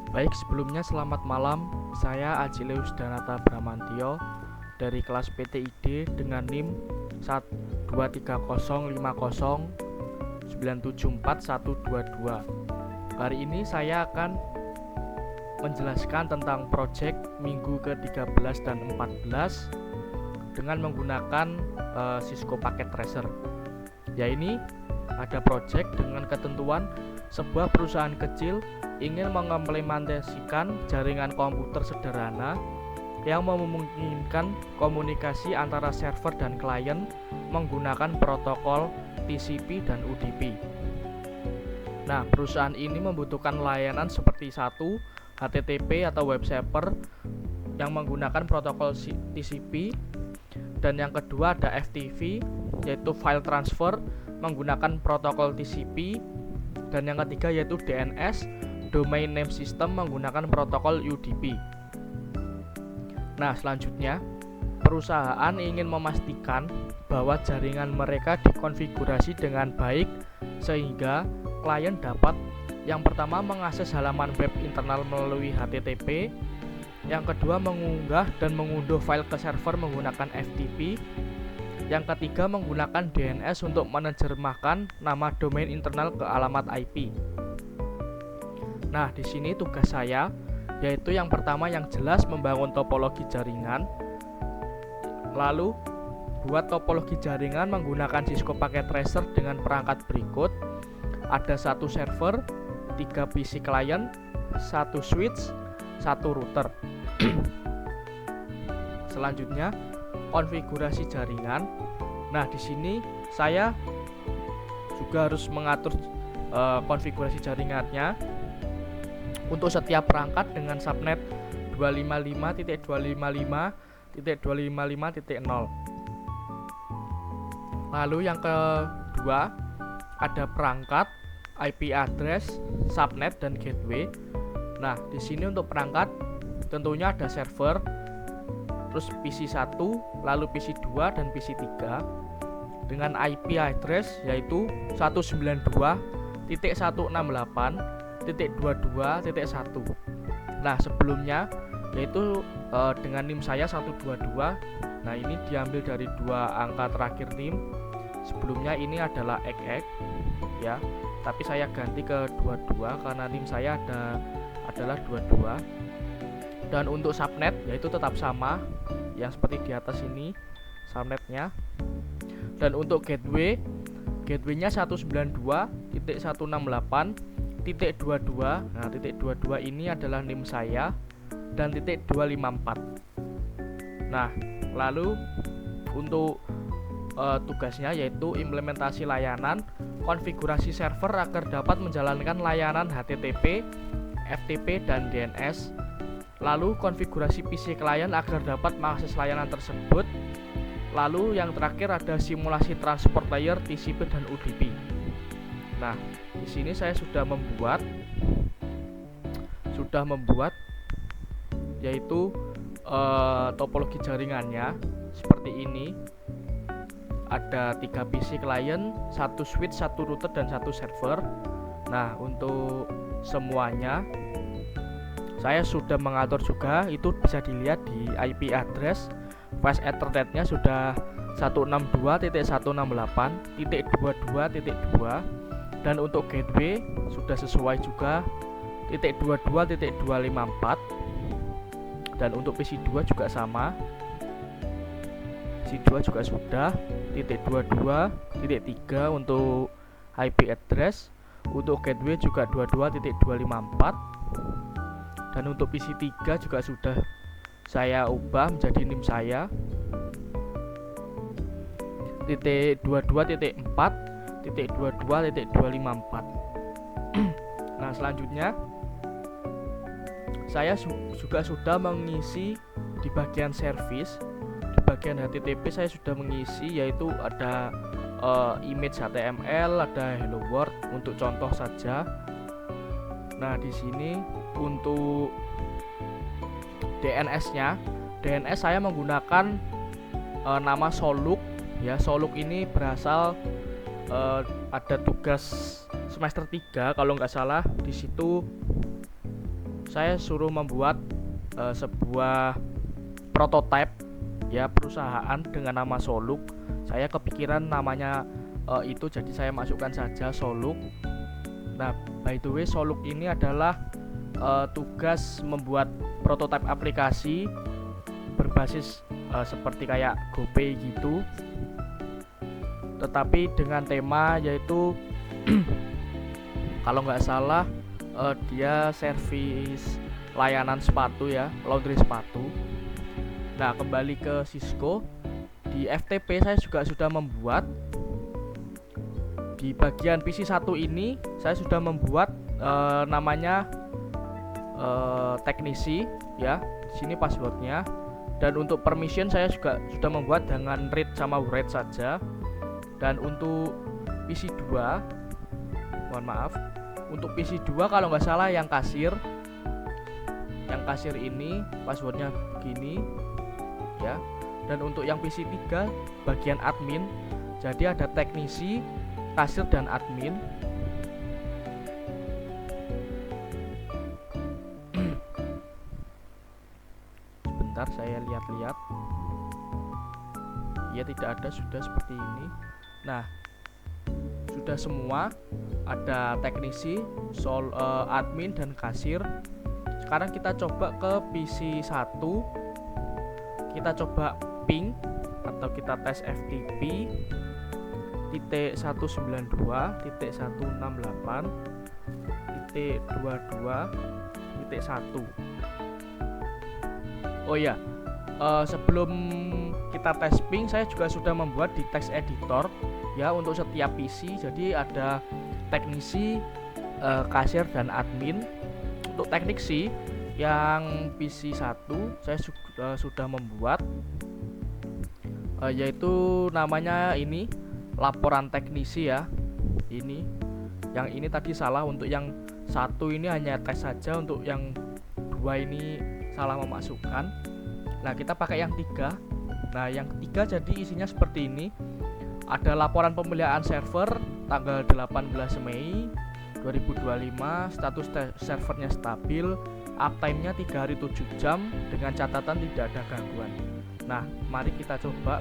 Baik, sebelumnya selamat malam. Saya Ajileus Danata Bramantio dari kelas PTID dengan NIM 1230509741122. Hari ini saya akan menjelaskan tentang proyek minggu ke-13 dan 14 dengan menggunakan Cisco Packet Tracer. Ya, ini ada proyek dengan ketentuan sebuah perusahaan kecil ingin mengimplementasikan jaringan komputer sederhana yang memungkinkan komunikasi antara server dan klien menggunakan protokol TCP dan UDP. Nah, perusahaan ini membutuhkan layanan seperti satu HTTP atau web server yang menggunakan protokol TCP, dan yang kedua ada FTP yaitu file transfer menggunakan protokol TCP, dan yang ketiga yaitu DNS Domain Name System menggunakan protokol UDP. Nah, selanjutnya perusahaan ingin memastikan bahwa jaringan mereka dikonfigurasi dengan baik sehingga klien dapat yang pertama mengakses halaman web internal melalui HTTP, yang kedua mengunggah dan mengunduh file ke server menggunakan FTP, yang ketiga menggunakan DNS untuk menerjemahkan nama domain internal ke alamat IP. Nah, di sini tugas saya yaitu yang pertama yang jelas membangun topologi jaringan. Lalu buat topologi jaringan menggunakan Cisco Packet Tracer dengan perangkat berikut. Ada satu server, 3 PC client, 1 switch, 1 router. Selanjutnya konfigurasi jaringan. Nah, di sini saya juga harus mengatur konfigurasi jaringannya untuk setiap perangkat dengan subnet 255.255.255.0. Lalu yang kedua ada perangkat, IP address, subnet dan gateway. Nah, di sini untuk perangkat tentunya ada server, terus PC 1, lalu PC 2 dan PC 3 dengan IP address yaitu 192.168.22.1. Nah, sebelumnya yaitu dengan NIM saya 122. Nah, ini diambil dari dua angka terakhir NIM. Sebelumnya ini adalah XX ya, tapi saya ganti ke 22 karena NIM saya adalah 22. Dan untuk subnet yaitu tetap sama yang seperti di atas ini subnetnya. Dan untuk gateway-nya 192.168.22. Nah, titik 22 ini adalah NIM saya dan titik 254. Nah, lalu untuk tugasnya yaitu implementasi layanan, konfigurasi server agar dapat menjalankan layanan HTTP, FTP dan DNS. Lalu konfigurasi PC klien agar dapat mengakses layanan tersebut. Lalu yang terakhir ada simulasi transport layer TCP dan UDP. Nah, di sini saya sudah membuat yaitu topologi jaringannya seperti ini. Ada 3 PC client, 1 switch, 1 router dan 1 server. Nah, untuk semuanya saya sudah mengatur juga, itu bisa dilihat di IP address. Fast Ethernetnya sudah 162.168.22.2, dan untuk gateway sudah sesuai juga titik 22.254, dan untuk PC 2 juga sama. PC 2 juga sudah titik 22.3 untuk IP address. Untuk gateway juga 22.254, dan untuk PC 3 juga sudah saya ubah menjadi NIM saya titik 22.4.22.254. Nah, selanjutnya saya juga sudah mengisi di bagian service. Di bagian HTTP saya sudah mengisi, yaitu ada image HTML, ada hello world untuk contoh saja. Nah, di sini untuk DNS-nya, DNS saya menggunakan nama Soluk ya. Soluk ini berasal ada tugas semester 3 kalau nggak salah. Di situ saya suruh membuat sebuah prototipe ya perusahaan dengan nama Soluk. Saya kepikiran namanya itu, jadi saya masukkan saja Soluk. Nah, by the way, Soluk ini adalah tugas membuat prototipe aplikasi berbasis seperti kayak GoPay gitu, tetapi dengan tema yaitu kalau nggak salah dia servis layanan sepatu ya, laundry sepatu. Nah, kembali ke Cisco, di FTP saya juga sudah membuat di bagian PC1 ini saya sudah membuat namanya teknisi ya. Di sini passwordnya, dan untuk permission saya juga sudah membuat dengan read sama write saja. Dan untuk PC2, mohon maaf, untuk PC2 kalau nggak salah yang kasir ini passwordnya begini ya. Dan untuk yang PC3 bagian admin, jadi ada teknisi, kasir, dan admin. Sebentar saya lihat-lihat. Ya, tidak ada, sudah seperti ini. Nah, sudah semua, ada teknisi, admin, dan kasir. Sekarang kita coba ke PC1, kita coba ping atau kita tes FTP titik 192.168.22.1. Oh ya, sebelum kita tes ping, saya juga sudah membuat di text editor ya untuk setiap PC. Jadi ada teknisi, kasir, dan admin. Untuk teknisi yang PC1 saya sudah membuat yaitu namanya ini laporan teknisi ya. Ini yang ini tadi salah, untuk yang satu ini hanya tes saja, untuk yang dua ini salah memasukkan. Nah, kita pakai yang 3. Nah, yang 3 jadi isinya seperti ini. Ada laporan pemeliharaan server tanggal 18 Mei 2025, status servernya stabil, uptime-nya 3 hari 7 jam dengan catatan tidak ada gangguan. Nah, mari kita coba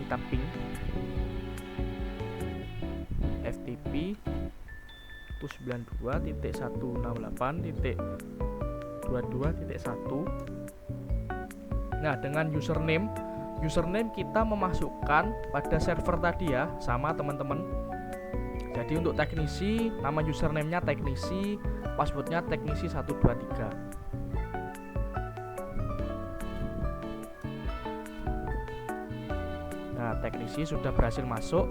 kita ping FTP 192.168.22.1. Nah, dengan username kita memasukkan pada server tadi ya, sama teman-teman. Jadi untuk teknisi, nama username-nya teknisi, passwordnya teknisi 123. Nah, teknisi sudah berhasil masuk,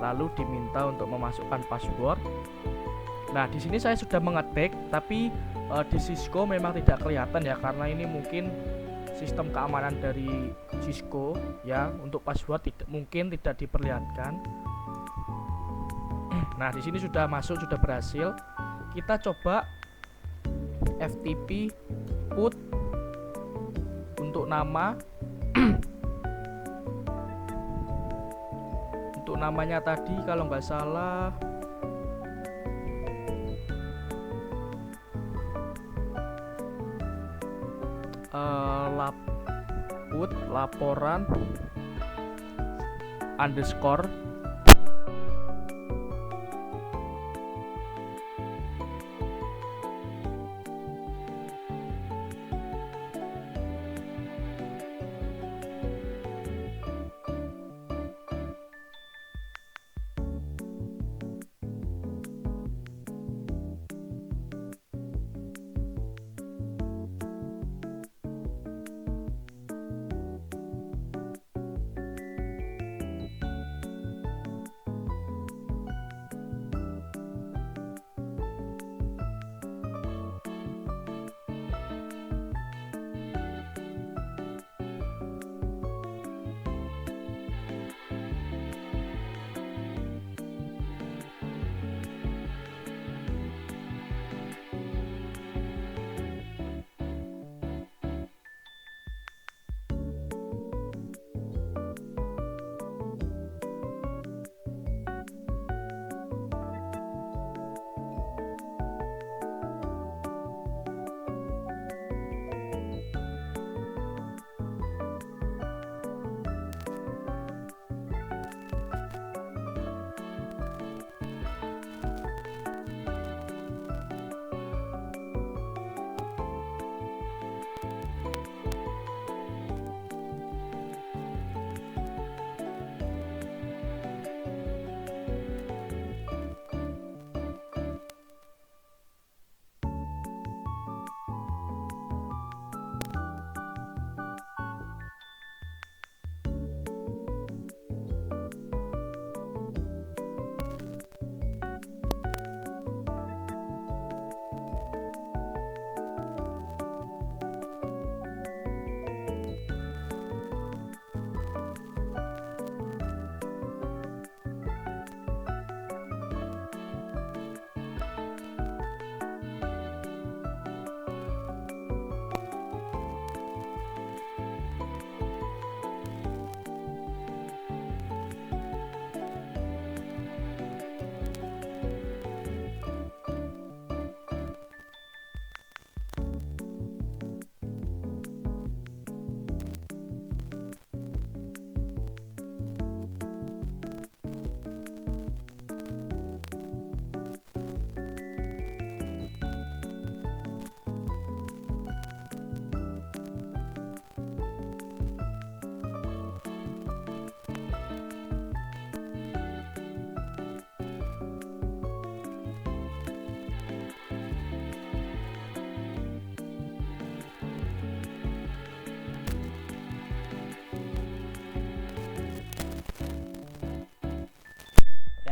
lalu diminta untuk memasukkan password. Nah, di sini saya sudah mengetik, tapi di Cisco memang tidak kelihatan ya, karena ini mungkin sistem keamanan dari Cisco ya. Untuk password mungkin tidak diperlihatkan. Nah, di sini sudah masuk, sudah berhasil. Kita coba FTP put untuk nama. Untuk namanya tadi kalau nggak salah laporan underscore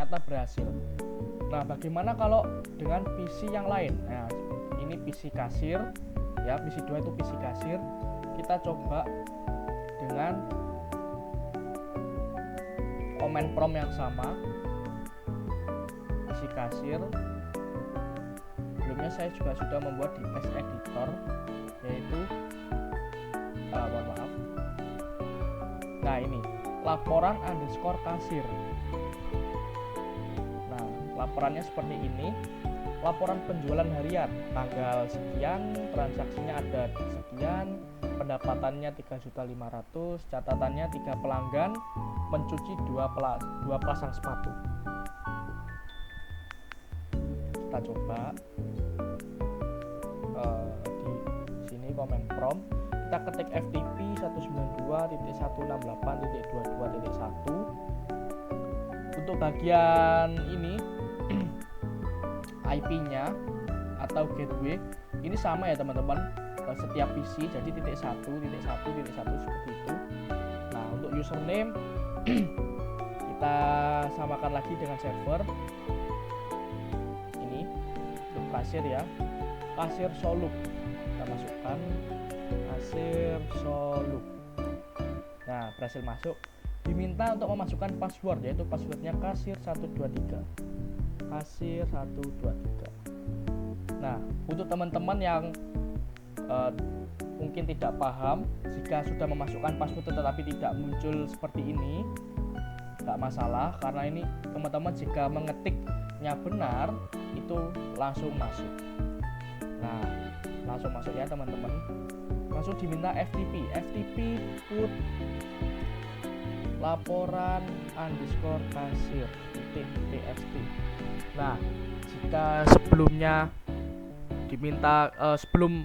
ternyata berhasil. Nah, bagaimana kalau dengan PC yang lain? Nah, ini PC kasir ya, PC 2 itu PC kasir. Kita coba dengan command prompt yang sama, PC kasir. Sebelumnya saya juga sudah membuat di text editor, yaitu mohon maaf. Nah, ini laporan underscore kasir. Nah, laporannya seperti ini. Laporan penjualan harian, tanggal sekian, transaksinya ada sekian, pendapatannya 3.500.000, catatannya 3 pelanggan, mencuci 2 pasang sepatu. Kita coba di sini command prompt, kita ketik ftp 192.168.22.1. Untuk bagian ini IP-nya atau gateway ini sama ya teman-teman, setiap PC, jadi titik 1 seperti itu. Nah, untuk username kita samakan lagi dengan server. Ini untuk kasir ya, kasir Soluk, kita masukkan kasir Soluk. Nah, berhasil masuk. Diminta untuk memasukkan password, yaitu passwordnya kasir 123. Kasir 123. Nah, untuk teman-teman yang mungkin tidak paham, jika sudah memasukkan password tetapi tidak muncul seperti ini, tidak masalah, karena ini teman-teman jika mengetiknya benar itu langsung masuk. Nah, langsung masuk ya teman-teman. Langsung diminta FTP put laporan underscore kasir .txt. Nah, jika sebelumnya diminta sebelum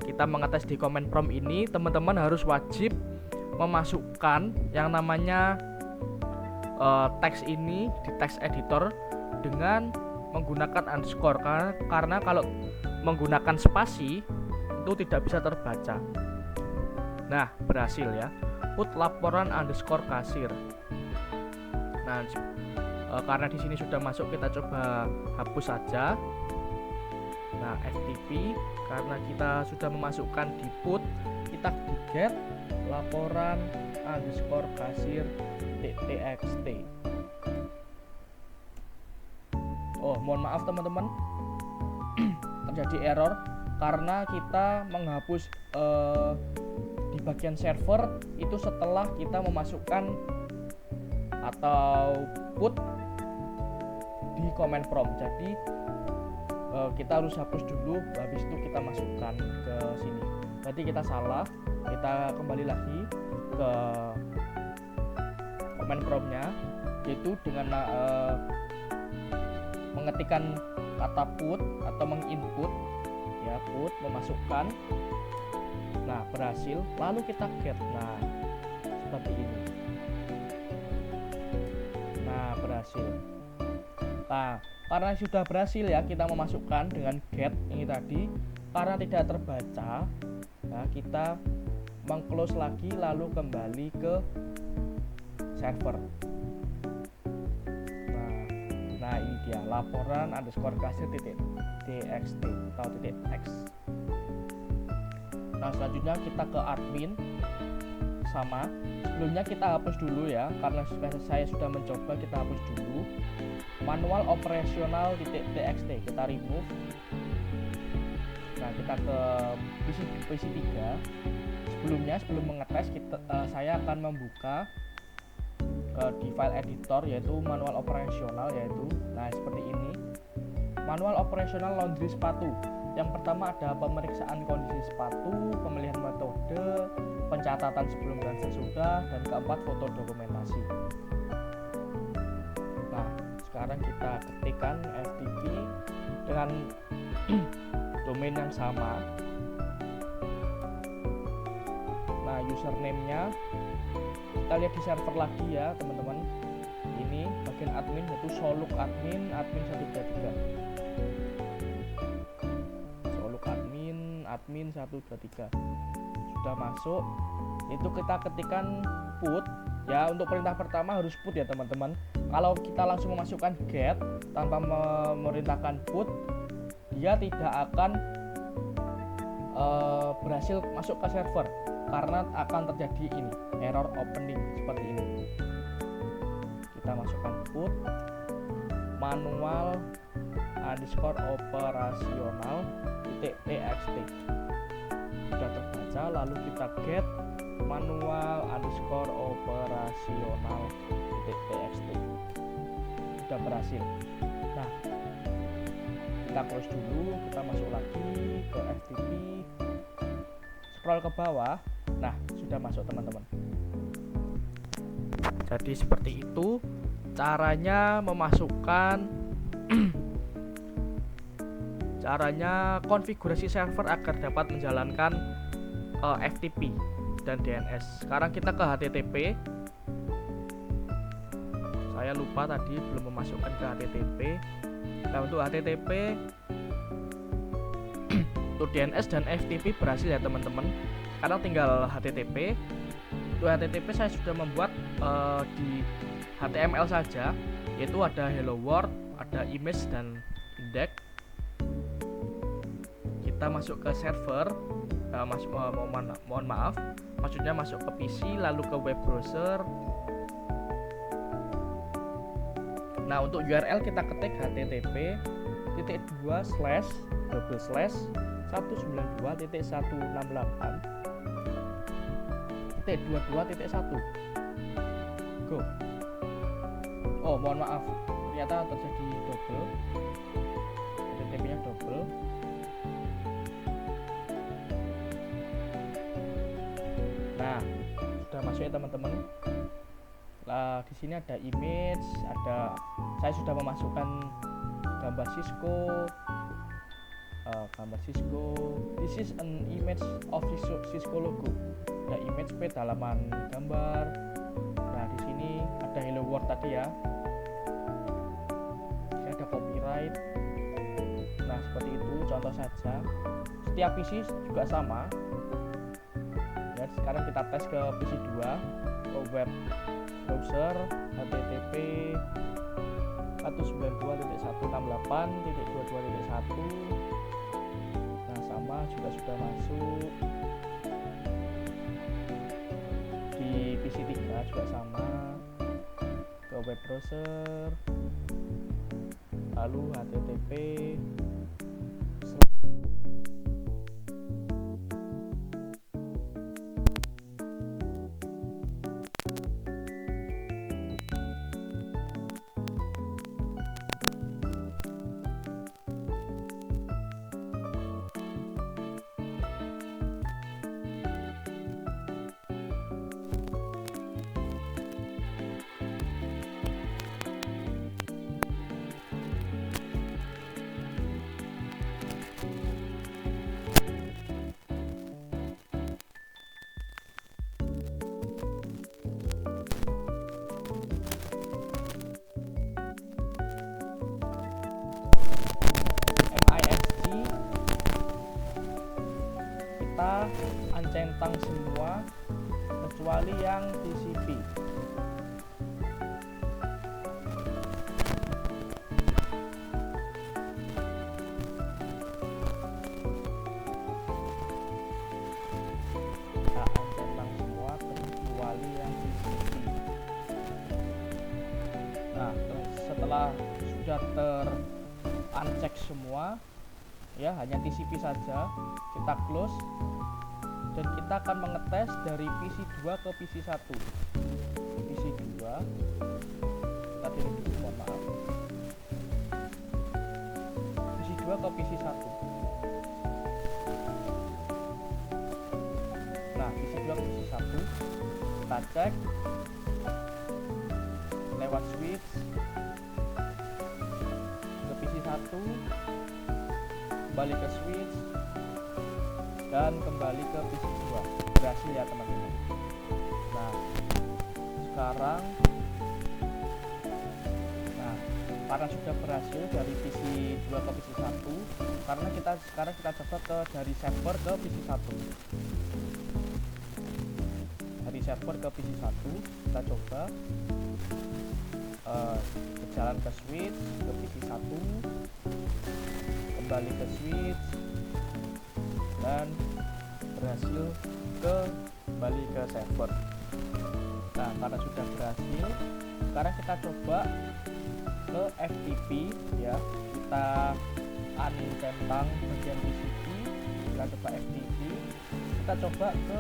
kita mengetes di command prompt ini, teman-teman harus wajib memasukkan yang namanya teks ini di text editor dengan menggunakan underscore, karena kalau menggunakan spasi itu tidak bisa terbaca. Nah, berhasil ya, put laporan underscore kasir. Nah, karena di sini sudah masuk, kita coba hapus saja. Nah, FTP karena kita sudah memasukkan di put, kita di get laporan underscore kasir .txt. Oh, mohon maaf teman-teman, terjadi error karena kita menghapus di bagian server itu setelah kita memasukkan atau put di command prompt. Jadi kita harus hapus dulu, habis itu kita masukkan ke sini. Berarti kita salah. Kita kembali lagi ke command prompt-nya, yaitu dengan mengetikkan kata put atau menginput ya, put, memasukkan. Nah, berhasil. Lalu kita get. Nah, seperti ini. Nah, berhasil. Nah, karena sudah berhasil ya kita memasukkan dengan get ini tadi, karena tidak terbaca, nah kita meng-close lagi lalu kembali ke server. Nah, ini dia laporan underscore kasir .txt atau .x. Nah, selanjutnya kita ke admin. Sama, sebelumnya kita hapus dulu ya, karena saya sudah mencoba, kita hapus dulu manual operasional .txt, kita remove. Nah, kita ke PC 3. Sebelum mengetes saya akan membuka di file editor, yaitu manual operasional, yaitu nah seperti ini, manual operasional laundry sepatu. Yang pertama ada pemeriksaan kondisi sepatu, pemilihan metode, pencatatan sebelum dan sesudah, dan keempat foto dokumentasi. Nah, sekarang kita ketikkan FTP dengan domain yang sama. Nah, username-nya kita lihat di server lagi ya teman-teman. Ini bagian admin, yaitu Soluk admin 123. Soluk admin 123 sudah masuk. Itu kita ketikkan put ya. Untuk perintah pertama harus put ya teman-teman, kalau kita langsung memasukkan get tanpa memerintahkan put, dia tidak akan berhasil masuk ke server karena akan terjadi ini error opening seperti ini. Kita masukkan put manual underscore operasional .txt, sudah terbaca. Lalu kita get manual underscore operasional .txt, sudah berhasil. Nah, kita close dulu, kita masuk lagi ke FTP, scroll ke bawah. Nah, sudah masuk teman-teman. Jadi seperti itu caranya memasukkan caranya konfigurasi server agar dapat menjalankan FTP dan DNS. Sekarang kita ke HTTP. Saya lupa tadi belum memasukkan ke HTTP. Nah, untuk HTTP untuk DNS dan FTP berhasil ya teman-teman. Sekarang tinggal HTTP. Untuk HTTP saya sudah membuat di HTML saja, yaitu ada hello world, ada image dan index. Kita masuk ke server, mohon maaf, maksudnya masuk ke PC lalu ke web browser. Nah, untuk URL kita ketik http:////192.168.22.1. Go. Oh, mohon maaf, ternyata terjadi double, HTTP-nya double. Nah, sudah masuk ya teman-teman. Nah, di sini ada image, saya sudah memasukkan gambar Cisco. This is an image of Cisco logo. Ada image page halaman gambar. Nah, di sini ada hello world tadi ya. Ini ada copyright. Nah, seperti itu contoh saja. Setiap PC juga sama. Ya, sekarang kita tes ke PC 2, ke web browser http 192.168.22.1. Nah, sama juga sudah masuk. Di PC 3 juga sama, ke web browser lalu http kita uncentang semua kecuali yang TCP. Kita uncentang semua kecuali yang TCP. Nah, setelah sudah ter-uncheck semua, ya hanya TCP saja, kita close dan kita akan mengetes dari PC 2 ke PC 1. PC 2 kita delete dulu, mohon maaf. PC 2 ke PC 1. Nah, PC 2 ke PC 1 kita cek lewat switch ke PC 1, kembali ke switch dan kembali ke PC 2. Berhasil ya teman-teman. Nah, sekarang karena sudah berhasil dari PC 2 ke PC 1, karena sekarang kita coba dari server ke PC 1. Dari server ke PC 1 kita coba berjalan ke switch ke PC1, kembali ke switch, dan berhasil kembali ke server. Nah, karena sudah berhasil, sekarang kita coba ke FTP ya. Kita centang bagian PCB, kita coba FTP, kita coba ke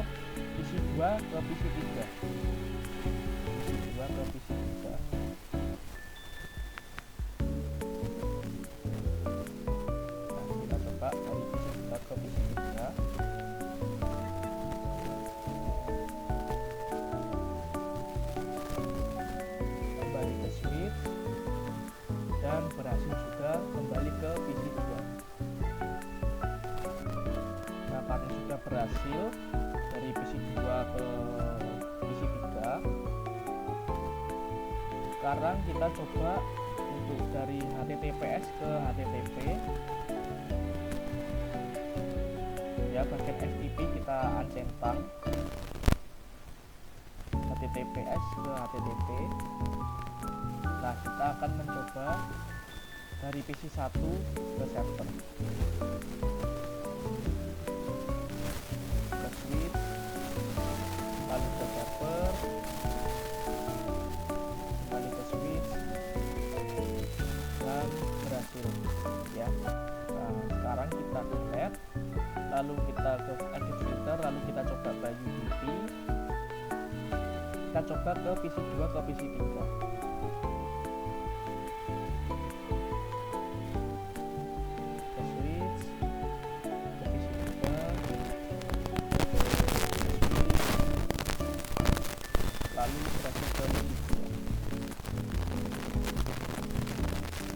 PC2 ke PC3, PC2 ke PC3. Nah, kita coba dari PC2 ke PC3. Kembali ke switch dan berhasil juga kembali ke PC2. Nah, karena sudah berhasil dari PC2 ke PC3, sekarang kita coba untuk dari HTTPS ke HTTP ya. Bagian FTP kita uncentang HTTPS ke HTTP. Nah, kita akan mencoba dari PC1 ke server, ke switch, lalu ke server, kembali ke switch, dan berhasil ya. Nah, sekarang kita ke net, lalu kita ke edit filter, lalu kita coba by UDP, kita coba ke PC2 ke PC3. Lalu berhasil ke PC2.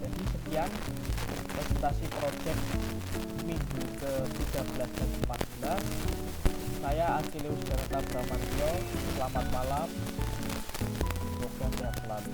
Jadi sekian presentasi project minggu ke-13 dan 14. Saya Achilleus Bramantyo. Selamat malam. Semoga sehat selalu.